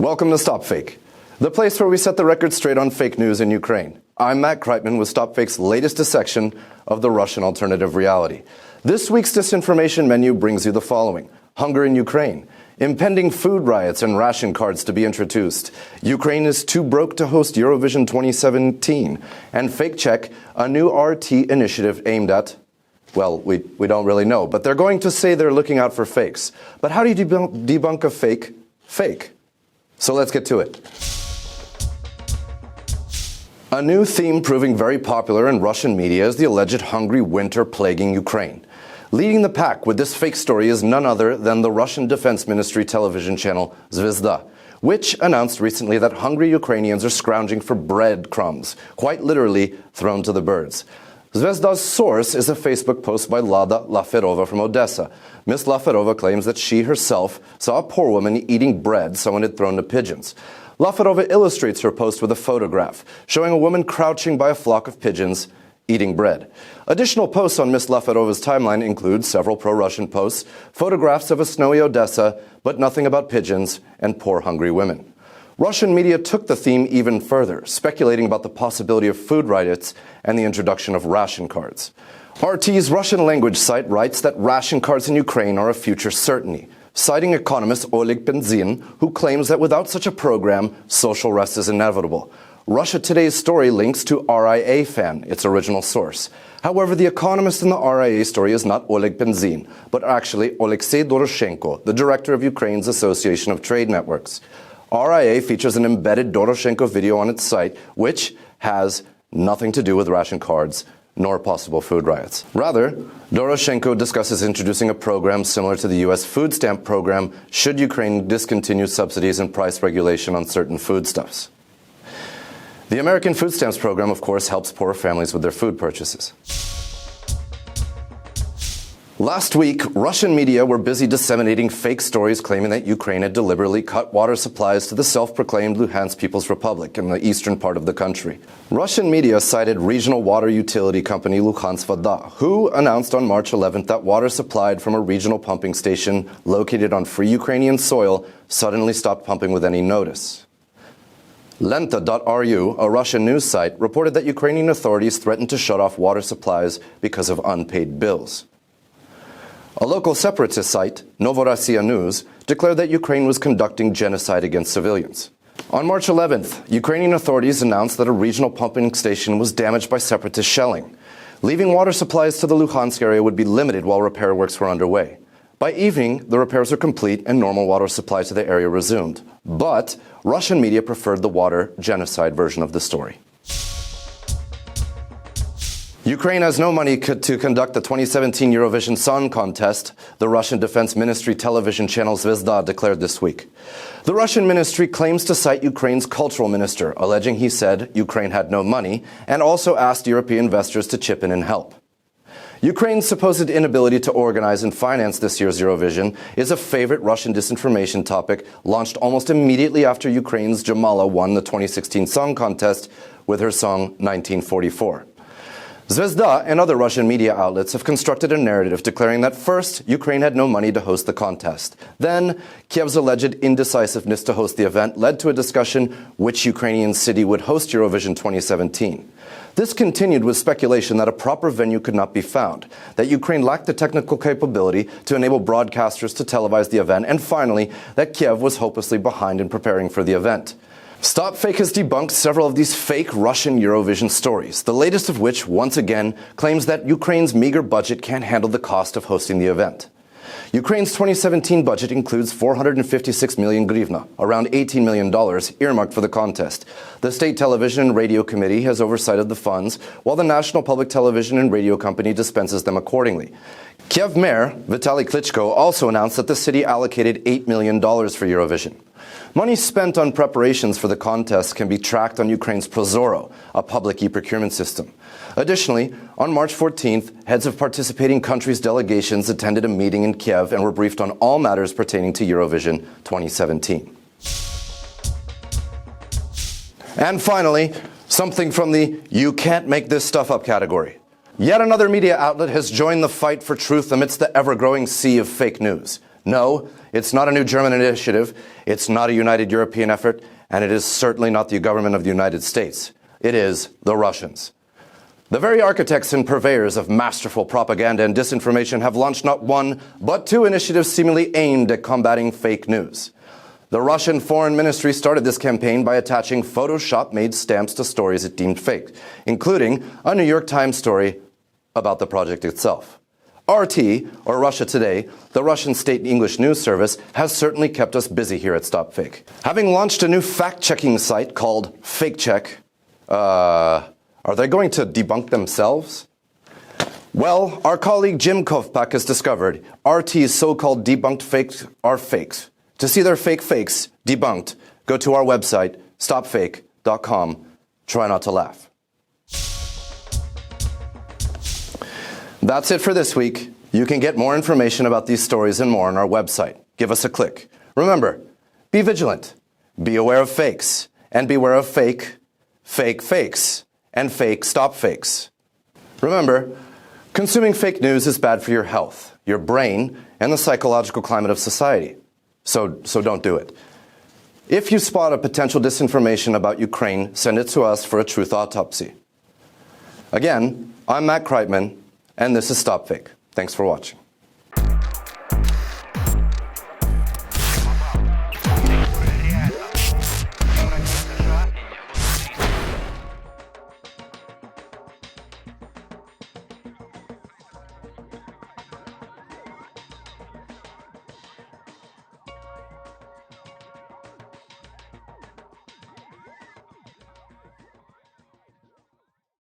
Welcome to StopFake, the place where we set the record straight on fake news in Ukraine. I'm Matt Kriteman with StopFake's latest dissection of the Russian alternative reality. This week's disinformation menu brings you the following: hunger in Ukraine, impending food riots and ration cards to be introduced, Ukraine is too broke to host Eurovision 2017, and Fake Check, a new RT initiative aimed at, well, we don't really know, but they're going to say they're looking out for fakes. But how do you debunk a fake? So let's get to it. A new theme proving very popular in Russian media is the alleged hungry winter plaguing Ukraine. Leading the pack with this fake story is none other than the Russian Defense Ministry television channel Zvezda, which announced recently that hungry Ukrainians are scrounging for breadcrumbs, quite literally thrown to the birds. Zvezda's source is a Facebook post by Lada Laferova from Odessa. Miss Laferova claims that she herself saw a poor woman eating bread someone had thrown to pigeons. Laferova illustrates her post with a photograph showing a woman crouching by a flock of pigeons eating bread. Additional posts on Miss Laferova's timeline include several pro-Russian posts, photographs of a snowy Odessa, but nothing about pigeons and poor hungry women. Russian media took the theme even further, speculating about the possibility of food riots and the introduction of ration cards. RT's Russian language site writes that ration cards in Ukraine are a future certainty, citing economist Oleg Benzin, who claims that without such a program, social rest is inevitable. Russia Today's story links to RIA Fan, its original source. However, the economist in the RIA story is not Oleg Benzin, but actually Alexei Doroshenko, the director of Ukraine's Association of Trade Networks. RIA features an embedded Doroshenko video on its site, which has nothing to do with ration cards nor possible food riots. Rather, Doroshenko discusses introducing a program similar to the U.S. food stamp program should Ukraine discontinue subsidies and price regulation on certain foodstuffs. The American food stamps program, of course, helps poorer families with their food purchases. Last week, Russian media were busy disseminating fake stories claiming that Ukraine had deliberately cut water supplies to the self-proclaimed Luhansk People's Republic in the eastern part of the country. Russian media cited regional water utility company Luhansk Voda, who announced on March 11th that water supplied from a regional pumping station located on free Ukrainian soil suddenly stopped pumping with any notice. Lenta.ru, a Russian news site, reported that Ukrainian authorities threatened to shut off water supplies because of unpaid bills. A local separatist site, Novorossiya News, declared that Ukraine was conducting genocide against civilians. On March 11th, Ukrainian authorities announced that a regional pumping station was damaged by separatist shelling. Leaving water supplies to the Luhansk area would be limited while repair works were underway. By evening, the repairs were complete and normal water supply to the area resumed. But Russian media preferred the water genocide version of the story. Ukraine has no money to conduct the 2017 Eurovision Song Contest, the Russian Defense Ministry television channel Zvezda declared this week. The Russian ministry claims to cite Ukraine's cultural minister, alleging he said Ukraine had no money, and also asked European investors to chip in and help. Ukraine's supposed inability to organize and finance this year's Eurovision is a favorite Russian disinformation topic launched almost immediately after Ukraine's Jamala won the 2016 Song Contest with her song 1944. Zvezda and other Russian media outlets have constructed a narrative declaring that first, Ukraine had no money to host the contest. Then, Kiev's alleged indecisiveness to host the event led to a discussion which Ukrainian city would host Eurovision 2017. This continued with speculation that a proper venue could not be found, that Ukraine lacked the technical capability to enable broadcasters to televise the event, and finally, that Kiev was hopelessly behind in preparing for the event. StopFake has debunked several of these fake Russian Eurovision stories, the latest of which, once again, claims that Ukraine's meager budget can't handle the cost of hosting the event. Ukraine's 2017 budget includes 456 million hryvnia, around $18 million, earmarked for the contest. The State Television and Radio Committee has oversighted the funds, while the National Public Television and Radio Company dispenses them accordingly. Kiev Mayor Vitaly Klitschko also announced that the city allocated $8 million for Eurovision. Money spent on preparations for the contest can be tracked on Ukraine's Prozoro, a public e-procurement system. Additionally, on March 14th, heads of participating countries' delegations attended a meeting in Kiev and were briefed on all matters pertaining to Eurovision 2017. And finally, something from the "you can't make this stuff up" category. Yet another media outlet has joined the fight for truth amidst the ever-growing sea of fake news. No, it's not a new German initiative. It's not a united European effort, and it is certainly not the government of the United States. It is the Russians. The very architects and purveyors of masterful propaganda and disinformation have launched not one, but two initiatives seemingly aimed at combating fake news. The Russian Foreign Ministry started this campaign by attaching Photoshop-made stamps to stories it deemed fake, including a New York Times story about the project itself. RT, or Russia Today, the Russian state English news service, has certainly kept us busy here at StopFake. Having launched a new fact-checking site called FakeCheck, are they going to debunk themselves? Well, our colleague Jim Kovpak has discovered RT's so-called debunked fakes are fakes. To see their fake fakes debunked, go to our website, stopfake.com. Try not to laugh. That's it for this week. You can get more information about these stories and more on our website. Give us a click. Remember, be vigilant, be aware of fakes, and beware of fake fakes, and fake stop fakes. Remember, consuming fake news is bad for your health, your brain, and the psychological climate of society. So don't do it. If you spot a potential disinformation about Ukraine, send it to us for a truth autopsy. Again, I'm Matt Kriteman, and this is StopFake. Thanks for watching.